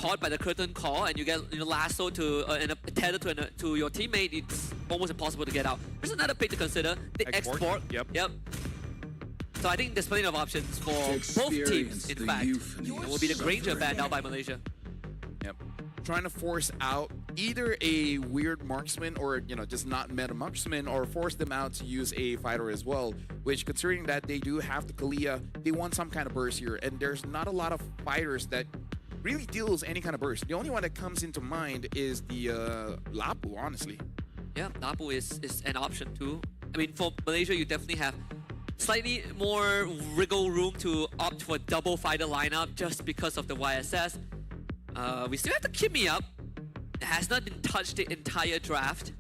caught by the curtain call and you get lasso to and a tether to your teammate, it's almost impossible to get out. There's another pick to consider. The export. Yep. So I think there's plenty of options for both teams, in fact. It will be the Granger banned out by Malaysia. Yep. Trying to force out either a weird marksman or, just not meta marksman, or force them out to use a fighter as well, which, considering that they do have the Kalia, they want some kind of burst here, and there's not a lot of fighters that really deals any kind of burst. The only one that comes into mind is the Lapu, honestly. Yeah, Lapu is an option too. I mean, for Malaysia, you definitely have slightly more wriggle room to opt for double fighter lineup just because of the YSS. We still have the Kimmy up. It has not been touched the entire draft.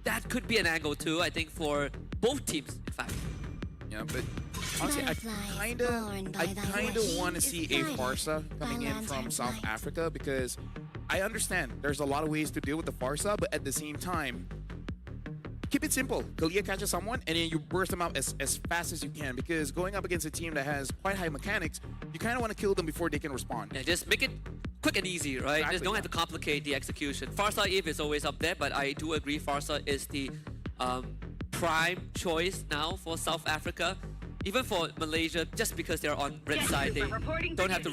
That could be an angle too, I think, for both teams, in fact. Yeah, but honestly, I kinda want to see a Farsa coming in from South Africa, because I understand there's a lot of ways to deal with the Farsa, but at the same time, keep it simple. Kalia catches someone, and then you burst them out as fast as you can, because going up against a team that has quite high mechanics, you kind of want to kill them before they can respond. Yeah, just make it quick and easy, right? Exactly, just don't have to complicate the execution. Farsa Eve is always up there, but I do agree Farsa is the prime choice now for South Africa. Even for Malaysia, just because they're on red side, they don't have to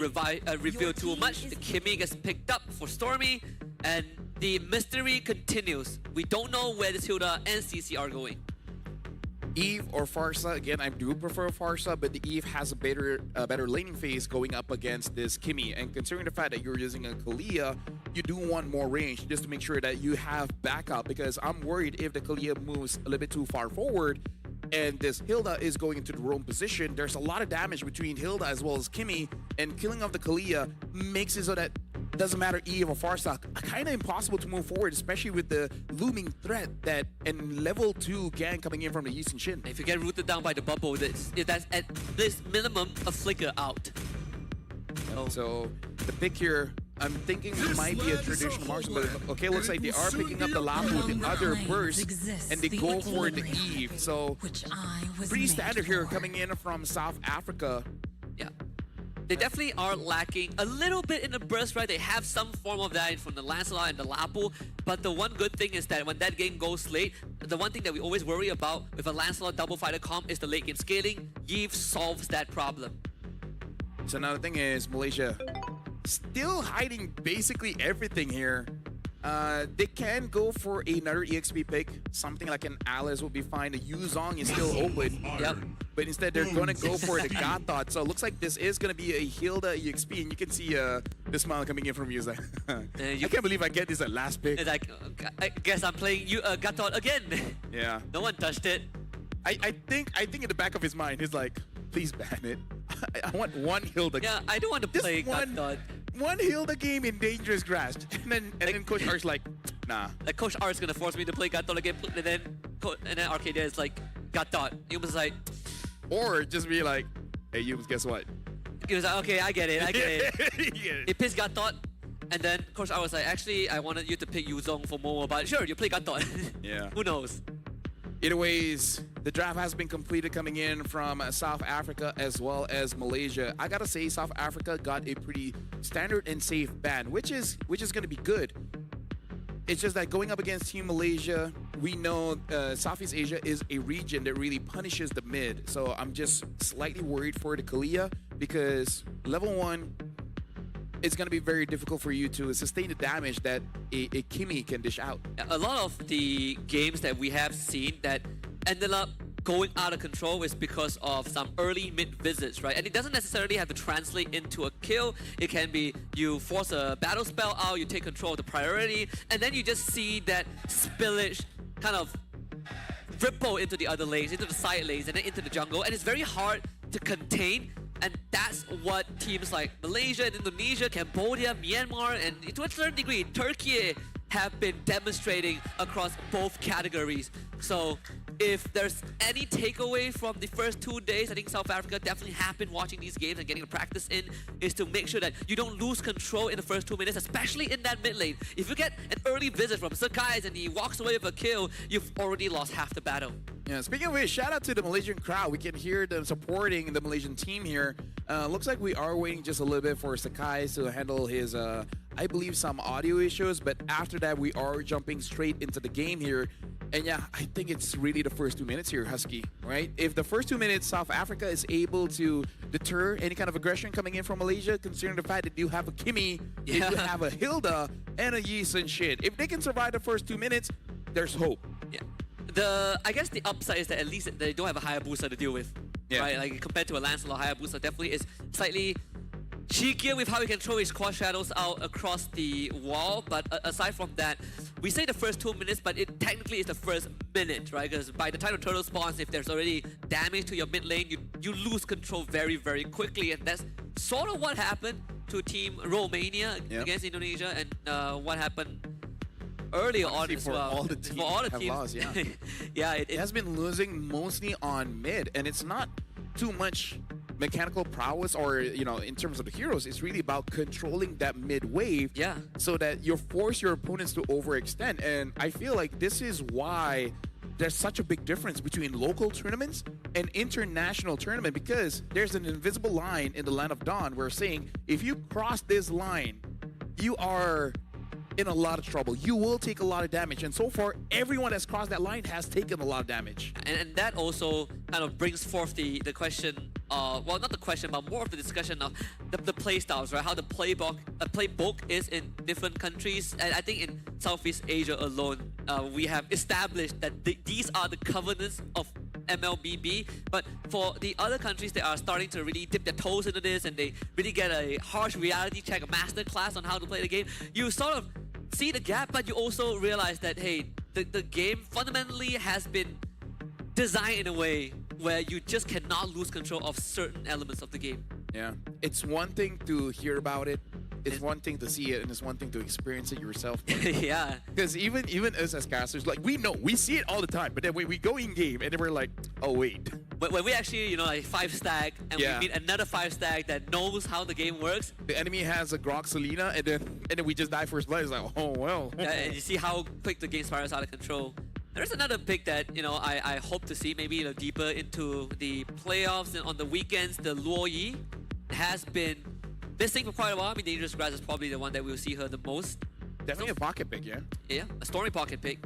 reveal too much. The Kimmy gets picked up for Stormy, and the mystery continues. We don't know where this Hilda and CC are going. Eve or Farsa, again, I do prefer Farsa, but the Eve has a better laning phase going up against this Kimmy. And considering the fact that you're using a Kalia, you do want more range just to make sure that you have backup, because I'm worried if the Kalia moves a little bit too far forward and this Hilda is going into the wrong position, there's a lot of damage between Hilda as well as Kimmy, and killing off the Kalia makes it so that doesn't matter Eve or Farsa, kind of impossible to move forward, especially with the looming threat that and level 2 gang coming in from the Eastern Shin. If you get rooted down by the bubble, that's at this minimum a flicker out. So the pick here, I'm thinking it might be a traditional marksman, but okay, looks like they are picking up the Lapu, the other burst, and they go for the Eve. So pretty standard here coming in from South Africa. Yeah. They definitely are lacking a little bit in the burst, right? They have some form of that from the Lancelot and the Lapu, but the one good thing is that when that game goes late, the one thing that we always worry about with a Lancelot double fighter comp is the late game scaling. Eve solves that problem. So now the thing is, Malaysia still hiding basically everything here. They can go for another EXP pick. Something like an Alice would be fine. The Yuzong is still open. Yep. But instead, they're going to go for the Gatot. So it looks like this is going to be a Hilda EXP. And you can see the smile coming in from Yuza. I can't believe I get this at last pick. It's like, I guess I'm playing Gatot again. Yeah. No one touched it. I think in the back of his mind, he's like, please ban it. I want one Hilda. Yeah, I don't want to play Gatot. One Hilda game in dangerous grass. And then Coach R's like, nah. Like Coach R is going to force me to play Gatot again. And then Arcadia is like, Gatot. He was like... Or just be like, hey, you guess what? He was like, okay, I get it. Yeah. He pissed Gatot, and then Coach I was like, actually, I wanted you to pick Yuzong for Momo, but sure, you play Gatot. Yeah. Who knows? Either ways, the draft has been completed coming in from South Africa as well as Malaysia. I gotta say, South Africa got a pretty standard and safe ban, which is gonna be good. It's just that going up against Team Malaysia, we know Southeast Asia is a region that really punishes the mid. So I'm just slightly worried for the Kalia, because level 1, it's going to be very difficult for you to sustain the damage that a Kimmy can dish out. A lot of the games that we have seen that ended up going out of control is because of some early mid visits, right? And it doesn't necessarily have to translate into a kill. It can be you force a battle spell out, you take control of the priority, and then you just see that spillage kind of ripple into the other lanes, into the side lanes, and then into the jungle, and it's very hard to contain. And that's what teams like Malaysia and Indonesia, Cambodia, Myanmar, and to a certain degree, Turkey have been demonstrating across both categories. So if there's any takeaway from the first 2 days, I think South Africa definitely have been watching these games and getting the practice in, is to make sure that you don't lose control in the first 2 minutes, especially in that mid lane. If you get an early visit from Sakai's and he walks away with a kill, you've already lost half the battle. Yeah, speaking of which, shout out to the Malaysian crowd. We can hear them supporting the Malaysian team here. Looks like we are waiting just a little bit for Sakai to handle his, I believe, some audio issues. But after that, we are jumping straight into the game here. And yeah, I think it's really the first 2 minutes here, Husky, right? If the first 2 minutes, South Africa is able to deter any kind of aggression coming in from Malaysia, considering the fact that you have a Kimmy, you have a Hilda, and a Yeast and shit. If they can survive the first 2 minutes, there's hope. Yeah. I guess the upside is that at least they don't have a Hayabusa to deal with. Yeah. Right? Like compared to a Lancelot, Hayabusa definitely is slightly cheekier with how he can throw his cross shadows out across the wall. But aside from that, we say the first 2 minutes, but it technically is the first minute, right? Because by the time the turtle spawns, if there's already damage to your mid lane, you lose control very, very quickly. And that's sort of what happened to Team Romania against Indonesia, and what happened earlier on as well. All the teams for all the have teams, lost, yeah. yeah, it has been losing mostly on mid, and it's not too much mechanical prowess or, you know, in terms of the heroes. It's really about controlling that mid wave, so that you force your opponents to overextend. And I feel like this is why there's such a big difference between local tournaments and international tournament, because there's an invisible line in the Land of Dawn where saying if you cross this line, you are in a lot of trouble. You will take a lot of damage, and so far everyone that's crossed that line has taken a lot of damage. And that also kind of brings forth the question, well, not the question, but more of the discussion of the play styles, right? How the playbook is in different countries. And I think in Southeast Asia alone, we have established that these are the covenants of MLBB. But for the other countries, they are starting to really dip their toes into this, and they really get a harsh reality check, a master class on how to play the game. You sort of see the gap, but you also realize that, hey, the game fundamentally has been designed in a way where you just cannot lose control of certain elements of the game. Yeah, it's one thing to hear about it, it's one thing to see it, and it's one thing to experience it yourself. Yeah. Because even us as casters, like, we see it all the time, but then when we go in game and then we're like, oh wait. When we actually, you know, like 5-stack and we meet another 5-stack that knows how the game works. The enemy has a Grok Selena, and then we just die first blood. It's like, oh well. Yeah, and you see how quick the game spirals out of control. There's another pick that, you know, I hope to see maybe, you know, deeper into the playoffs and on the weekends. The Luo Yi has been missing for quite a while. I mean, Dangerous Grass is probably the one that we'll see her the most. Definitely a pocket pick, yeah. Yeah, a Stormy pocket pick.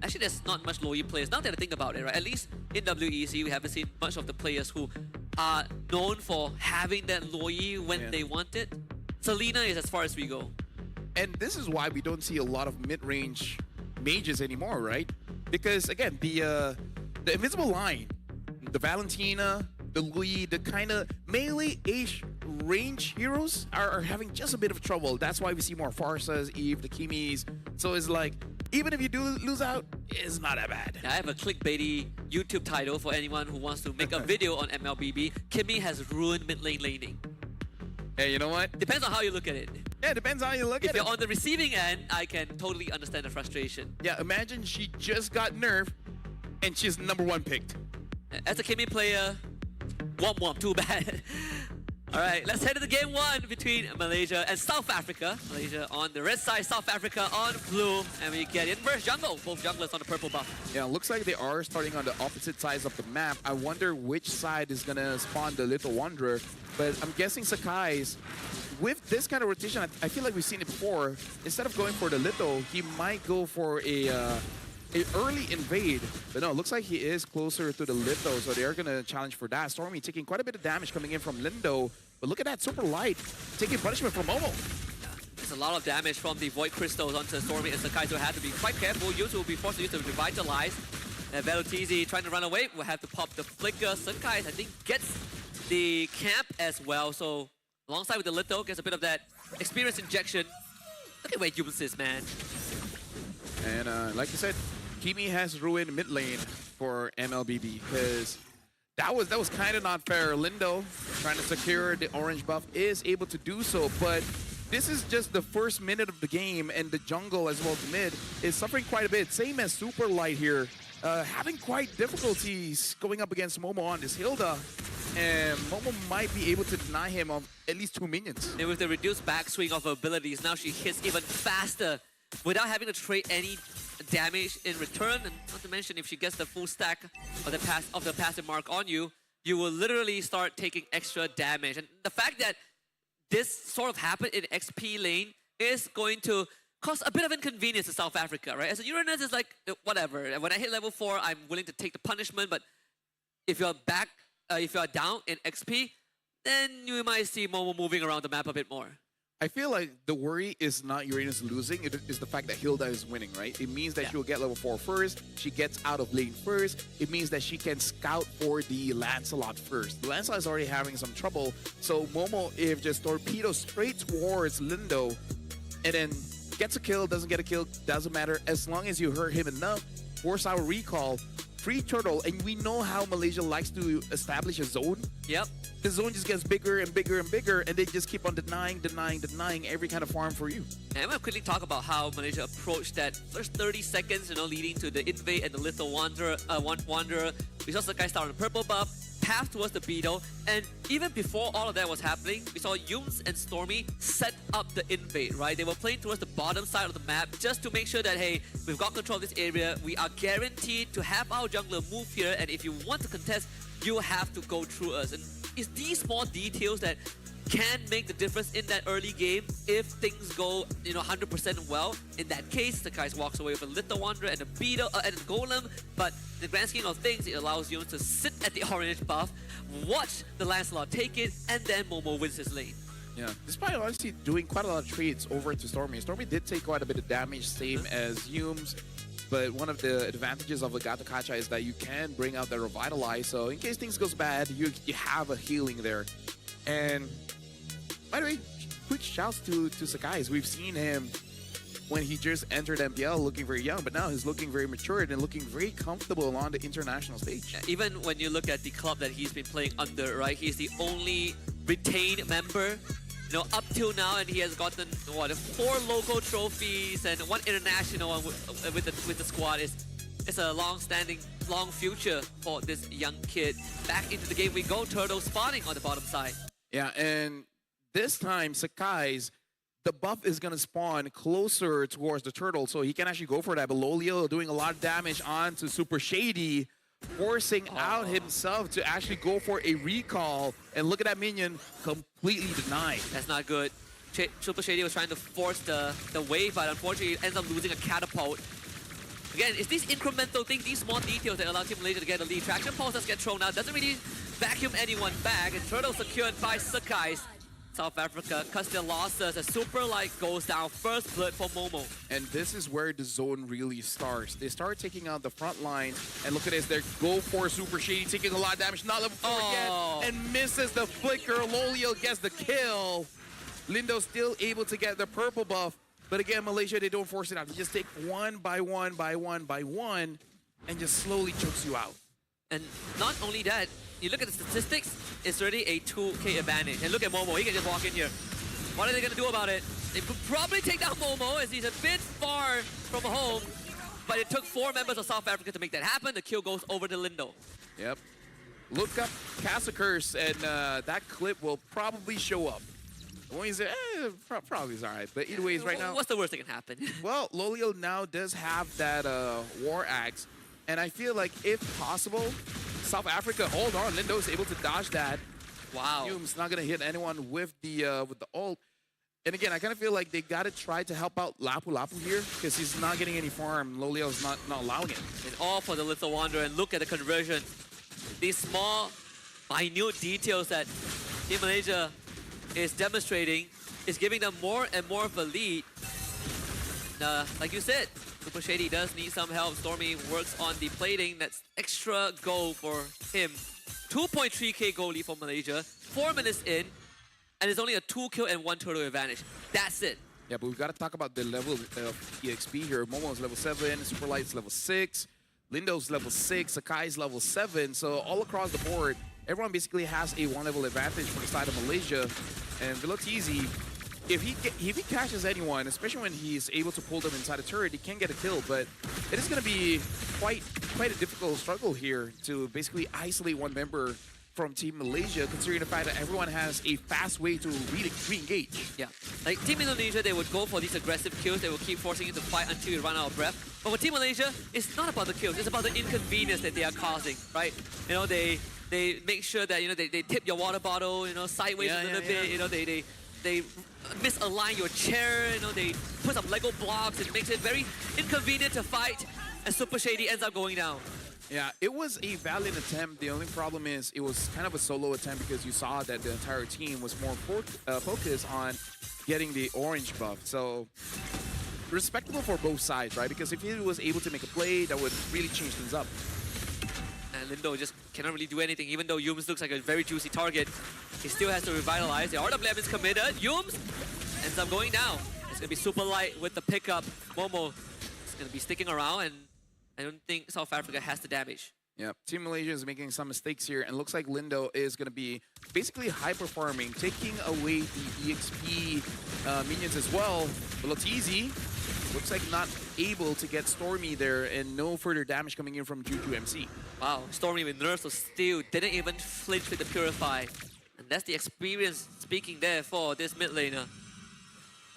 Actually, there's not much Luo Yi players. Now that I think about it, right? At least in WEC, we haven't seen much of the players who are known for having that Luo Yi when they want it. Selena is as far as we go. And this is why we don't see a lot of mid-range mages anymore, right? Because again, the invisible line, the Valentina, the Louis, the kind of melee-ish range heroes are having just a bit of trouble. That's why we see more Farsas, Eve, the Kimis. So it's like, even if you do lose out, it's not that bad. I have a clickbaity YouTube title for anyone who wants to make a video on MLBB. Kimmy has ruined mid lane laning. Hey, you know what? Depends on how you look at it. Yeah, depends on how you look at it. If you're on the receiving end, I can totally understand the frustration. Yeah, imagine she just got nerfed and she's #1 picked. As a Kimmy player, womp, too bad. All right, let's head to the game 1 between Malaysia and South Africa. Malaysia on the red side, South Africa on blue. And we get inverse jungle, both junglers on the purple buff. Yeah, looks like they are starting on the opposite sides of the map. I wonder which side is going to spawn the Little Wanderer. But I'm guessing Sakai's, with this kind of rotation, I feel like we've seen it before. Instead of going for the Little, he might go for a early invade. But no, it looks like he is closer to the Litho, so they are going to challenge for that. Stormy taking quite a bit of damage coming in from Lindo. But look at that, super light, taking punishment from Momo. There's a lot of damage from the Void Crystals onto Stormy and Sakai, so have to be quite careful. Yuzu will be forced to use the Revitalize. And Velutizi trying to run away will have to pop the Flicker. Sakai, I think, gets the camp as well. So alongside with the Litho, gets a bit of that experience injection. Look at where Yums is, man. And like you said, Kimi has ruined mid lane for MLBB because that was kind of not fair. Lindo, trying to secure the orange buff, is able to do so, but this is just the first minute of the game, and the jungle as well as mid is suffering quite a bit. Same as Super Light here. having quite difficulties going up against Momo on this Hilda. And Momo might be able to deny him of at least 2 minions. And with the reduced backswing of her abilities, now she hits even faster without having to trade any damage in return. And not to mention, if she gets the full stack of the passive mark on you, you will literally start taking extra damage. And the fact that this sort of happened in XP lane is going to cause a bit of inconvenience to South Africa, right? As a Uranus, it's like, whatever. When I hit level 4, I'm willing to take the punishment, but if you're back, if you're down in XP, then you might see Momo moving around the map a bit more. I feel like the worry is not Uranus losing, it is the fact that Hilda is winning, right? It means that she will get level 4 first, she gets out of lane first, it means that she can scout for the Lancelot first. The Lancelot is already having some trouble, so Momo, if just torpedoes straight towards Lindo, and then gets a kill, doesn't get a kill, doesn't matter, as long as you hurt him enough, force our recall, free turtle, and we know how Malaysia likes to establish a zone. Yep. The zone just gets bigger and bigger and bigger, and they just keep on denying every kind of farm for you. And I'm going to quickly talk about how Malaysia approached that first 30 seconds, leading to the invade and the little wanderer. We saw Sakai start on the purple buff, path towards the beetle, and even before all of that was happening, we saw Yums and Stormy set up the invade, right? They were playing towards the bottom side of the map just to make sure that, hey, we've got control of this area, we are guaranteed to have our jungler move here, and if you want to contest, you have to go through us. And it's these small details that can make the difference in that early game if things go 100% well. In that case, Sakai walks away with a Little Wanderer and a Beetle and a Golem, but in the grand scheme of things, it allows you to sit at the orange buff, watch the Lancelot take it, and then Momo wins his lane. Yeah, despite honestly doing quite a lot of trades over to Stormy. Stormy did take quite a bit of damage, same as Yums. But one of the advantages of Gato Kacha is that you can bring out the Revitalize. So in case things goes bad, you have a healing there. And by the way, quick shouts to Sakai. We've seen him when he just entered MPL looking very young, but now he's looking very matured and looking very comfortable on the international stage. Yeah, even when you look at the club that he's been playing under, right? He's the only retained member up till now, and he has gotten 4 local trophies and 1 international with the squad. It's a long-standing, long future for this young kid. Back into the game we go. Turtle spawning on the bottom side. Yeah, and this time Sakai's the buff is gonna spawn closer towards the turtle, so he can actually go for that. But Lolio doing a lot of damage onto Super Shady, forcing out himself to actually go for a recall. And look at that minion, completely denied. That's not good. Super Shady was trying to force the wave, but unfortunately it ends up losing a catapult. Again, it's these incremental things, these small details that allow Team Malaysia to get the lead. Traction pulse does get thrown out, doesn't really vacuum anyone back, and Turtle secured by Sakai. South Africa cuts their losses as Super Light goes down. First blood for Momo. And this is where the zone really starts. They start taking out the front line, and look at this, they go for Super Shady, taking a lot of damage, not level 4 yet, and misses the flicker. Lolio gets the kill. Lindo still able to get the purple buff, but again, Malaysia, they don't force it out. They just take one by one, and just slowly chokes you out. And not only that, you look at the statistics, it's already a 2k advantage. And look at Momo, he can just walk in here. What are they gonna do about it? They could probably take down Momo as he's a bit far from home, but it took 4 members of South Africa to make that happen. The kill goes over to Lindo. Yep. Look up Casa Curse, and that clip will probably show up. When he's probably is alright, but either ways, right now. What's the worst that can happen? Well, Lolio now does have that War Axe, and I feel like if possible, South Africa, hold on, Lindo's able to dodge that. Wow. Hume's not gonna hit anyone with the ult. And again, I kind of feel like they gotta try to help out Lapu Lapu here because he's not getting any farm. Lolio's not allowing it. It's all for the Little Wanderer, and look at the conversion. These small, minute details that Team Malaysia is demonstrating is giving them more and more of a lead. Like you said, Super Shady does need some help. Stormy works on the plating. That's extra goal for him. 2.3k goal lead for Malaysia. 4 minutes in, and it's only a 2 kill and 1 turtle advantage. That's it. Yeah, but we've got to talk about the level of EXP here. Momo's level 7, Super Light's level 6, Lindo's level 6, Sakai's level 7. So all across the board, everyone basically has a 1 level advantage for the side of Malaysia. And Velotizi if he catches anyone, especially when he's able to pull them inside a turret, he can get a kill. But it is going to be quite a difficult struggle here to basically isolate one member from Team Malaysia, considering the fact that everyone has a fast way to re-engage. Yeah, like Team Indonesia, they would go for these aggressive kills. They will keep forcing you to fight until you run out of breath. But for Team Malaysia, it's not about the kills. It's about the inconvenience that they are causing, right? You know, they make sure that, you know, they tip your water bottle, you know, sideways a little bit. You know, they misalign your chair. You know, they put some Lego blocks. It makes it very inconvenient to fight, and Super Shady ends up going down. Yeah, it was a valiant attempt. The only problem is it was kind of a solo attempt because you saw that the entire team was more focused on getting the orange buff. So respectable for both sides, right? Because if he was able to make a play, that would really change things up. And Lindo just cannot really do anything, even though Yums looks like a very juicy target. He still has to revitalize. The RWM is committed. Yums ends up going down. It's going to be super light with the pickup. Momo is going to be sticking around, and I don't think South Africa has the damage. Yeah, Team Malaysia is making some mistakes here, and looks like Lindo is going to be basically high-performing, taking away the EXP minions as well. Velotizi looks like not able to get Stormy there, and no further damage coming in from Juju MC. Wow, Stormy with nerfs, so still didn't even flinch with the Purify. And that's the experience speaking there for this mid laner.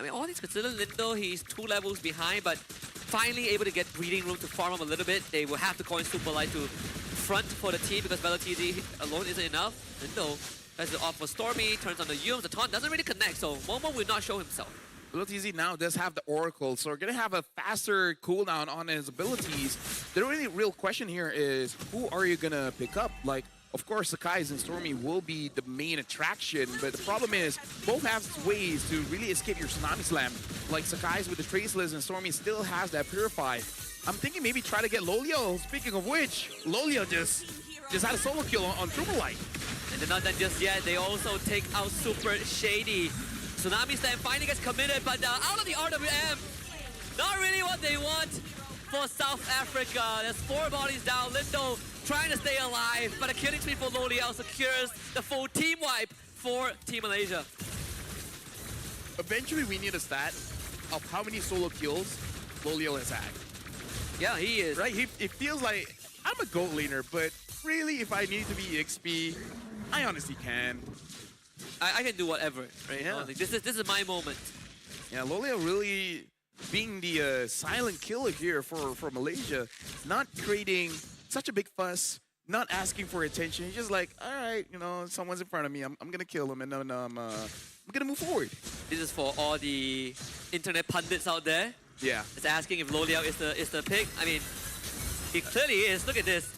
I mean, all these considered Lindo, he's 2 levels behind, but finally able to get breathing room to farm him a little bit. They will have to coin Super Light to front for the team because Velotizi alone isn't enough. Lindo tries to opt for Stormy, turns on the Yums. The taunt doesn't really connect, so Momo will not show himself. Velotizi now does have the Oracle, so we're going to have a faster cooldown on his abilities. The really real question here is, who are you going to pick up? Like, of course, Sakai's and Stormy will be the main attraction, but the problem is both have ways to really escape your Tsunami Slam. Like Sakai's with the Traceless and Stormy still has that Purify. I'm thinking maybe try to get Lolio. Speaking of which, Lolio just had a solo kill on Triple Light. And they're not done just yet. They also take out Super Shady. Tsunami Slam finally gets committed, but out of the RWM, not really what they want for South Africa. There's 4 bodies down. Lindo trying to stay alive, but a killing spree for Loliao secures the full team wipe for Team Malaysia. Eventually, we need a stat of how many solo kills Lolio has had. Yeah, he is. Right? It feels like I'm a goat laner, but really, if I need to be EXP, I honestly can. I can do whatever, right? Yeah. Like, this is my moment. Yeah, Lolio really being the silent killer here for Malaysia, not creating such a big fuss, not asking for attention. He's just like, all right, you know, someone's in front of me. I'm gonna kill him, and then I'm gonna move forward. This is for all the internet pundits out there. Yeah. It's asking if Loliao is the pick. I mean, he clearly is. Look at this.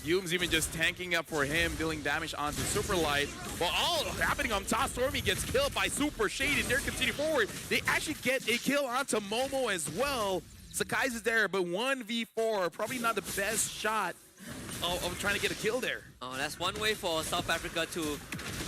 Yum's even just tanking up for him, dealing damage onto Super Light. While all happening on top, Stormy gets killed by Super Shade, and they're continuing forward. They actually get a kill onto Momo as well. Sakai's is there, but 1v4, probably not the best shot of trying to get a kill there. Oh, that's one way for South Africa to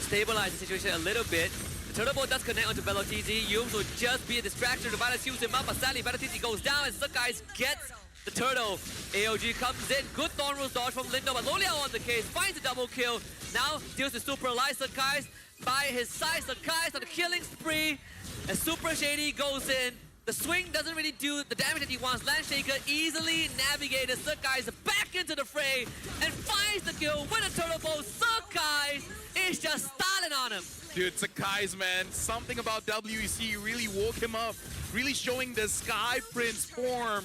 stabilize the situation a little bit. The turtle ball does connect onto Velotizi. Yums will just be a distraction. The Violence heals him up, but sadly Velotizi goes down, and Sakai gets the turtle. AOG comes in. Good Thorn Rose dodge from Lindo, but Loliao on the case finds a double kill. Now deals with Super Light. Sakai by his side. Sakai on the killing spree. And Super Shady goes in. The swing doesn't really do the damage that he wants. Landshaker easily navigated. Sakai back into the fray and finds the kill with a turtle bow. Sakai is just styling on him. Dude, Sakai's, man, something about WEC really woke him up. Really showing the Sky Prince form.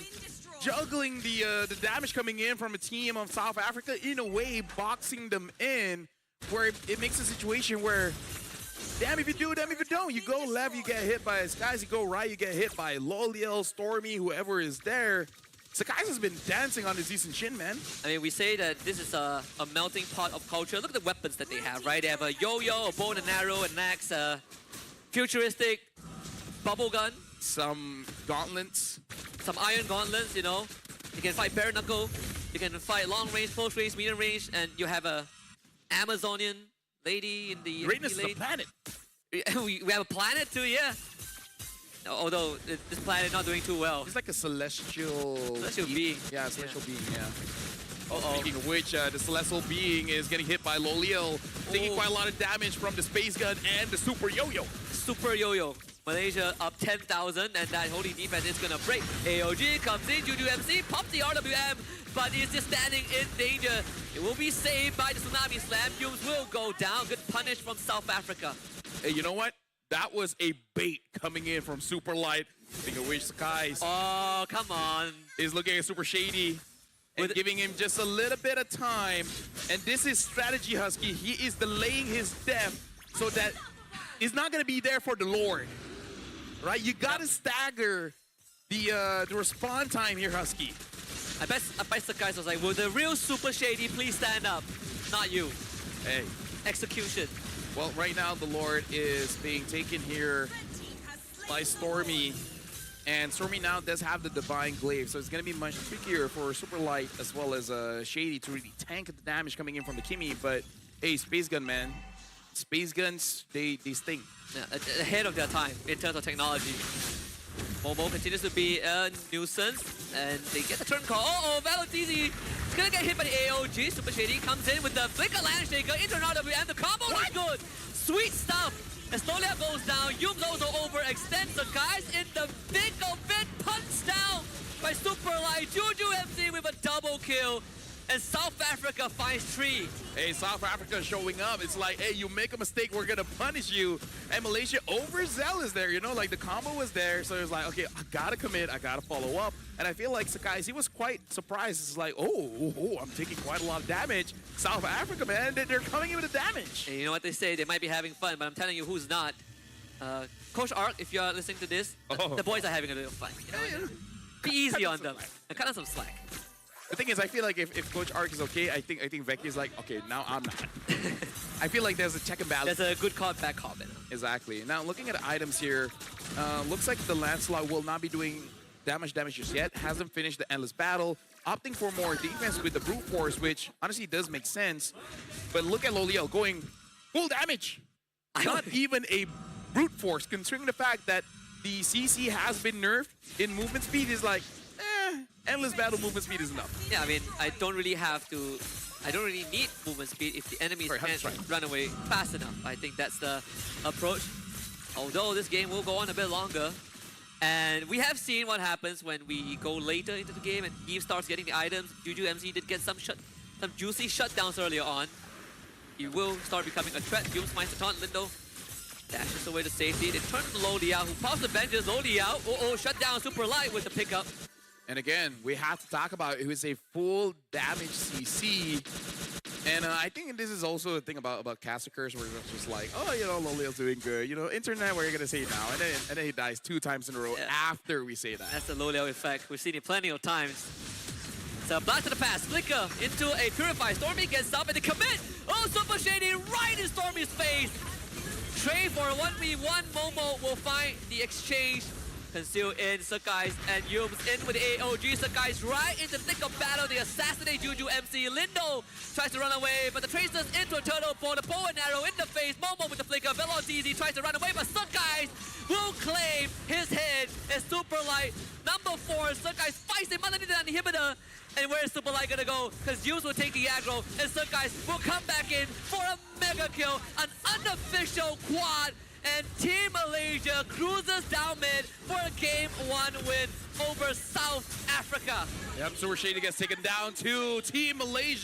Juggling the damage coming in from a team of South Africa, in a way boxing them in, where it makes a situation where, damn if you do, damn if you don't. You go left, you get hit by Skies. You go right, you get hit by Loliel, Stormy, whoever is there. Sakai has been dancing on his decent chin, man. I mean, we say that this is a melting pot of culture. Look at the weapons that they have, right? They have a yo-yo, a bow and arrow, an axe, a futuristic bubble gun. Some gauntlets. Some iron gauntlets, you know. You can fight bare knuckle. You can fight long range, close range, medium range, and you have a Amazonian lady in the Greatness of the planet. we have a planet too, yeah. Although this planet is not doing too well. It's like a celestial being. Yeah, celestial being, yeah. Uh-oh. Speaking of which, the celestial being is getting hit by Loliel, taking quite a lot of damage from the space gun and the super yo-yo. Super yo-yo. Malaysia up 10,000, and that holding defense is gonna break. AOG comes in, Juju MC pops the RWM, but is just standing in danger. It will be saved by the Tsunami Slam. Yums will go down. Good punish from South Africa. Hey, you know what? That was a bait coming in from Super Light. Speaking of which, Sakai Oh, come on. is looking at Super Shady and giving him just a little bit of time. And this is strategy, Husky. He is delaying his death so that he's not going to be there for the Lord. Right? You got to stagger the respawn time here, Husky. I bet the guys was like, will the real Super Shady please stand up? Not you. Hey. Execution. Well, right now the Lord is being taken here by Stormy. And Stormy now does have the Divine Glaive, so it's going to be much trickier for Super Light as well as Shady to really tank the damage coming in from the Kimmy. But hey, Space Gun, man. Space Guns, they sting. Yeah, ahead of their time in terms of technology. Momo continues to be a nuisance, and they get the turn call. Valentizi is gonna get hit by the AOG. Super Shady comes in with the Flicker Land Shaker into an RWM. The combo is good. Sweet stuff. Estonia goes down. Yums also overextends the guys in the thick of it. Punched down by Super Light. Juju MC with a double kill. And South Africa finds 3. Hey, South Africa showing up. It's like, hey, you make a mistake, we're going to punish you. And Malaysia overzealous there, you know, like the combo was there. So it was like, okay, I got to commit, I got to follow up. And I feel like Sakai, he was quite surprised. It's like, oh, I'm taking quite a lot of damage. South Africa, man, they're coming in with the damage. And you know what they say, they might be having fun, but I'm telling you who's not. Coach Ark, if you're listening to this, the boys are having a little fun. You know? Be easy on them. And kind of some slack. The thing is, I feel like if Coach Ark is okay, I think Vecchi is like, okay, now I'm not. I feel like there's a check and balance. There's a good call back comment. Exactly. Now, looking at the items here, looks like the Lancelot will not be doing damage just yet. Hasn't finished the Endless Battle. Opting for more defense with the Brute Force, which honestly does make sense. But look at Loliel going full damage. Not even a Brute Force, considering the fact that the CC has been nerfed in movement speed. Is like, Endless Battle movement speed is enough. Yeah, I mean, I don't really need movement speed if the enemies can't run away fast enough. I think that's the approach. Although this game will go on a bit longer. And we have seen what happens when we go later into the game and Eve starts getting the items. Juju MC did get some juicy shutdowns earlier on. He will start becoming a threat. Yums finds the taunt. Lindo dashes away to safety. They turn to Loliao, who pops the benches. Loliao, shut down Super Light with the pickup. And again, we have to talk about it was a full damage CC. And I think this is also a thing about Cassicurs where it's just like, oh, you know, Loliel's doing good. You know, internet, what are you going to say now? And then he dies 2 times in a row after we say that. That's the Loliel effect. We've seen it plenty of times. So blast to the pass. Flicker into a Purify. Stormy gets up and they commit. Oh, Super Shady right in Stormy's face. Trade for a 1v1. Momo will find the exchange. Conceal in Sakai's and Yums in with the AOG. Sakai's right in the thick of battle. They assassinate Juju MC. Lindo tries to run away, but the Tracer's into a turtle for the bow and arrow in the face. Momo with the flicker. Velocizi tries to run away, but Sakai's will claim his head as Super Light. Number 4, Sakai's fights him underneath the inhibitor. And where is Super Light gonna go? Because Yums will take the aggro, and Sakai's will come back in for a mega kill. An unofficial quad. And Team Malaysia cruises down mid for a Game 1 win over South Africa. Yep, Super Shady gets taken down to Team Malaysia.